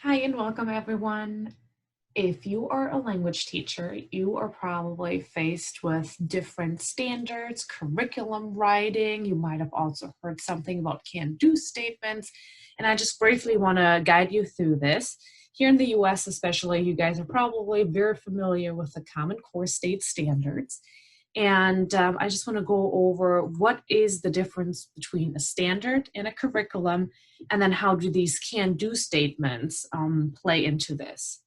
Hi and welcome everyone. If you are a language teacher, you are probably faced with different standards, curriculum writing. You might have also heard something about can-do statements. And I just briefly want to guide you through this. Here in the US especially, you guys are probably very familiar with the Common Core State Standards. And I just want to go over what is the difference between a standard and a curriculum, and then how do these can-do statements play into this.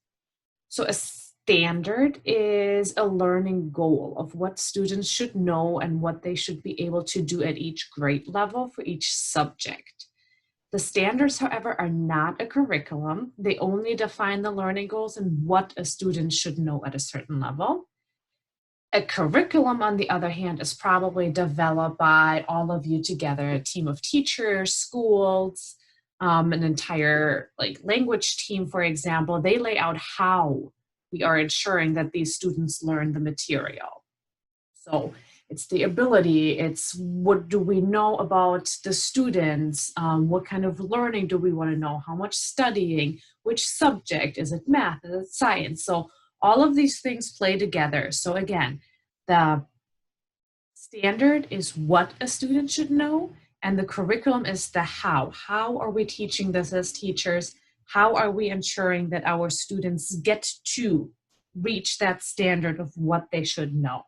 So a standard is a learning goal of what students should know and what they should be able to do at each grade level for each subject. The standards, however, are not a curriculum. They only define the learning goals and what a student should know at a certain level. A curriculum, on the other hand, is probably developed by all of you together, a team of teachers, schools, an entire language team, for example. They lay out how we are ensuring that these students learn the material. So it's the ability, it's what do we know about the students, what kind of learning do we want to know, how much studying, which subject, is it math, is it science? So all of these things play together. So again, the standard is what a student should know, and the curriculum is the how. How are we teaching this as teachers? How are we ensuring that our students get to reach that standard of what they should know?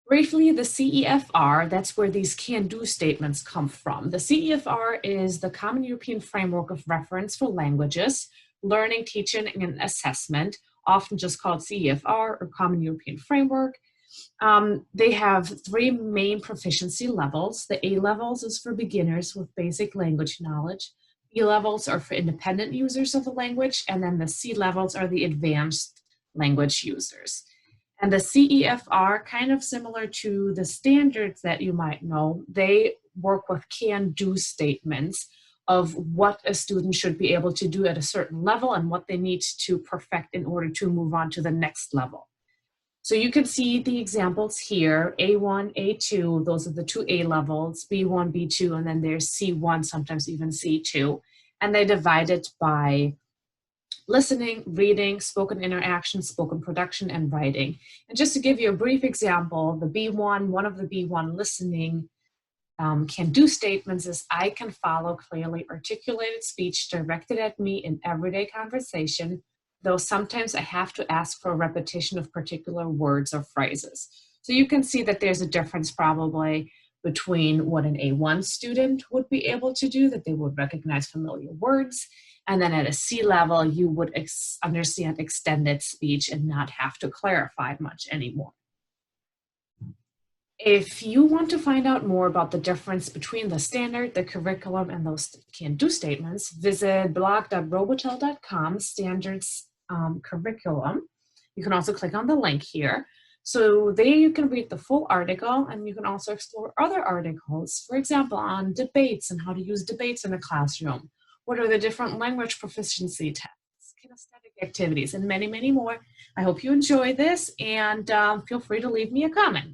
Briefly, the CEFR, that's where these can-do statements come from. The CEFR is the Common European Framework of Reference for Languages, Learning, Teaching, and Assessment, often just called CEFR or Common European Framework. They have three main proficiency levels. The A levels is for beginners with basic language knowledge. B levels are for independent users of the language, and then the C levels are the advanced language users. And the CEFR, kind of similar to the standards that you might know, they work with can-do statements of what a student should be able to do at a certain level and what they need to perfect in order to move on to the next level. So you can see the examples here, A1, A2, those are the two A levels, B1, B2, and then there's C1, sometimes even C2. And they divide it by listening, reading, spoken interaction, spoken production, and writing. And just to give you a brief example, the B1, one of the B1 listening can-do statements is I can follow clearly articulated speech directed at me in everyday conversation, though sometimes I have to ask for a repetition of particular words or phrases. So you can see that there's a difference probably between what an A1 student would be able to do, that they would recognize familiar words, and then at a C level, you would understand extended speech and not have to clarify much anymore. If you want to find out more about the difference between the standard, the curriculum, and those can-do statements, visit blog.robotel.com standards curriculum. You can also click on the link here. So there you can read the full article, and you can also explore other articles, for example, on debates and how to use debates in a classroom. What are the different language proficiency tests, kinesthetic activities, and many, many more. I hope you enjoy this, and feel free to leave me a comment.